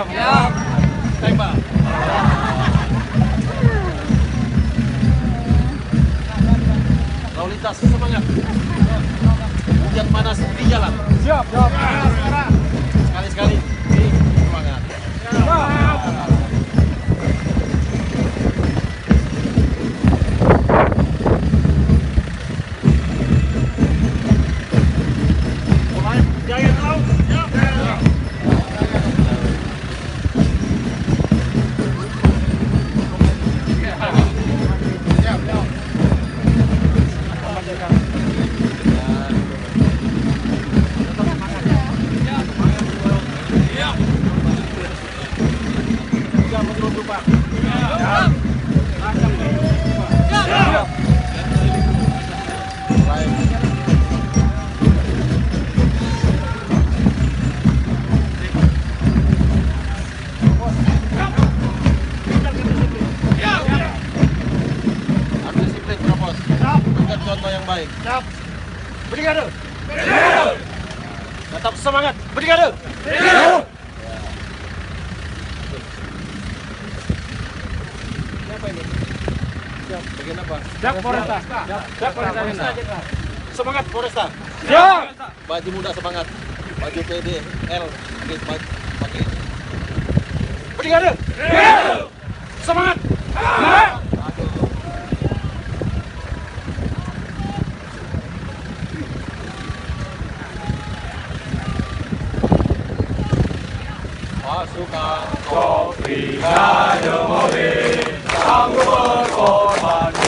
Siap. Tembak. Lalu lintas semangat. Hujan panas di jalan. Siap. Sekali-sekali semangat. Jaya tahu. Contoh yang baik. Siap. Brigade. Tetap semangat. Brigade. Siapa ini? Siap. Bagian apa? Siap Polresta. Siap Polresta. Semangat Polresta. Siap. Baju muda semangat. Baju PDL pakai. Brigade. Semangat. Pasukan Brigade mobil sanggup berkorban.